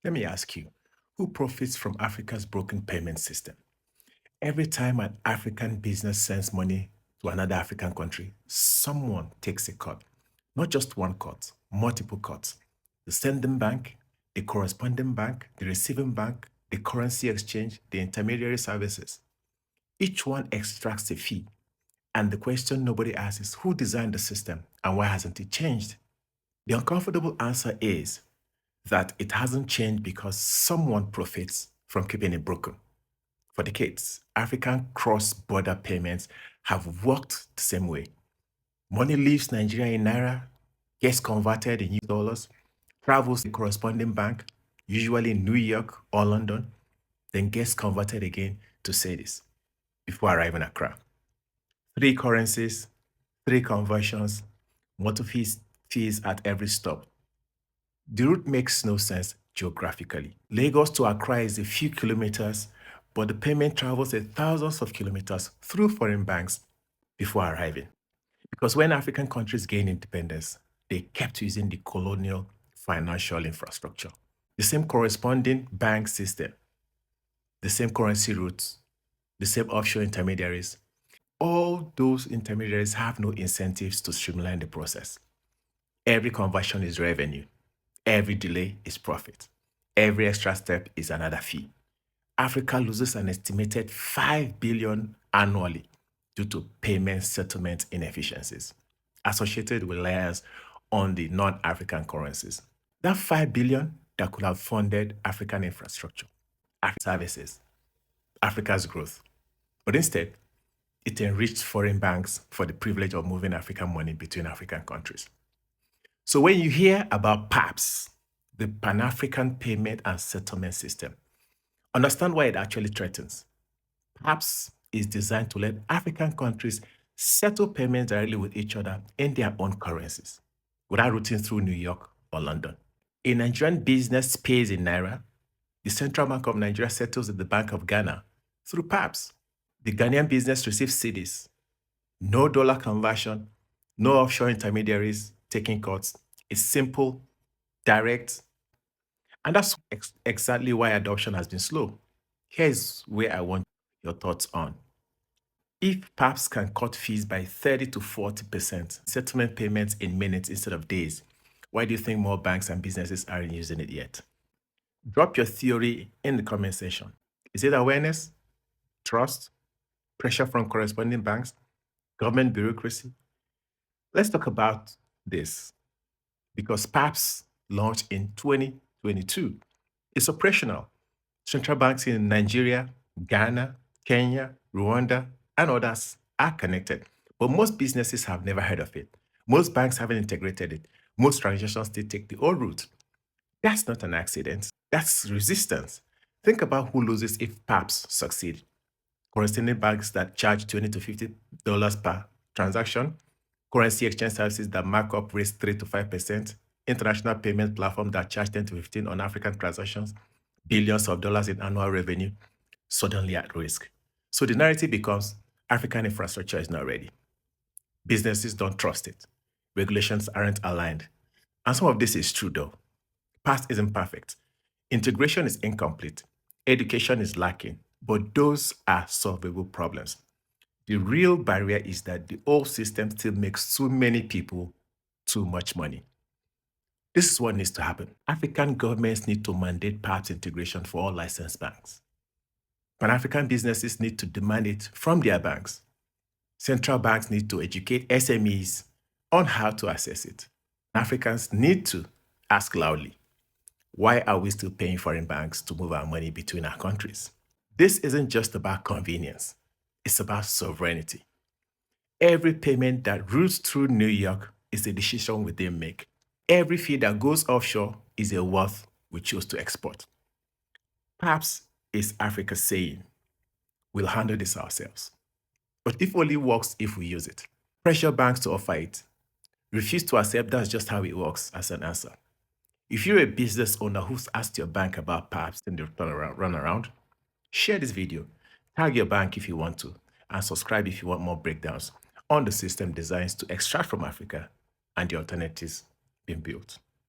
Let me ask you, who profits from Africa's broken payment system? Every time an African business sends money to another African country, someone takes a cut. Not just one cut, multiple cuts. The sending bank, the corresponding bank, the receiving bank, the currency exchange, the intermediary services. Each one extracts a fee. And the question nobody asks is who designed the system and why hasn't it changed? The uncomfortable answer is that it hasn't changed because someone profits from keeping it broken. For decades, African cross border payments have worked the same way. Money leaves Nigeria in Naira, gets converted in US dollars, travels to the corresponding bank, usually in New York or London, then gets converted again to cedis before arriving at Accra. Three currencies, three conversions, fees at every stop. The route makes no sense geographically. Lagos to Accra is a few kilometers, but the payment travels thousands of kilometers through foreign banks before arriving. Because when African countries gained independence, they kept using the colonial financial infrastructure. The same corresponding bank system, the same currency routes, the same offshore intermediaries. All those intermediaries have no incentives to streamline the process. Every conversion is revenue. Every delay is profit. Every extra step is another fee. Africa loses an estimated 5 billion annually due to payment settlement inefficiencies associated with layers on the non-African currencies. That 5 billion that could have funded African infrastructure, African services, Africa's growth. But instead, it enriched foreign banks for the privilege of moving African money between African countries. So when you hear about PAPSS, the Pan-African Payment and Settlement System, understand why it actually threatens. PAPSS is designed to let African countries settle payments directly with each other in their own currencies without routing through New York or London. A Nigerian business pays in Naira. The Central Bank of Nigeria settles at the Bank of Ghana through PAPSS. The Ghanaian business receives cedis. No dollar conversion, no offshore intermediaries taking cuts. It's simple, direct, and that's exactly why adoption has been slow. Here's where I want your thoughts on. If PAPS can cut fees by 30 to 40%, settlement payments in minutes instead of days, why do you think more banks and businesses aren't using it yet? Drop your theory in the comment section. Is it awareness, trust, pressure from corresponding banks, government bureaucracy? Let's talk about this because PAPS launched in 2022. It's operational. Central banks in Nigeria, Ghana, Kenya, Rwanda, and others are connected. But most businesses have never heard of it. Most banks haven't integrated it. Most transactions still take the old route. That's not an accident. That's resistance. Think about who loses if PAPS succeed. Corresponding banks that charge $20 to $50 per transaction, currency exchange services that mark up rates 3 to 5%, international payment platforms that charge 10 to 15 on African transactions, billions of dollars in annual revenue, suddenly at risk. So the narrative becomes African infrastructure is not ready. Businesses don't trust it. Regulations aren't aligned. And some of this is true though. Past isn't perfect. Integration is incomplete. Education is lacking. But those are solvable problems. The real barrier is that the old system still makes too many people too much money. This is what needs to happen. African governments need to mandate PAPS integration for all licensed banks. Pan-African businesses need to demand it from their banks. Central banks need to educate SMEs on how to access it. Africans need to ask loudly, why are we still paying foreign banks to move our money between our countries? This isn't just about convenience. It's about sovereignty. Every payment that routes through New York is a decision we didn't make. Every fee that goes offshore is a wealth we choose to export. Perhaps it's Africa saying, we'll handle this ourselves. But it only works if we use it. Pressure banks to offer it. Refuse to accept that's just how it works as an answer. If you're a business owner who's asked your bank about PAPS in the run around, share this video, tag your bank if you want to, and subscribe if you want more breakdowns on the system designs to extract from Africa and the alternatives being built.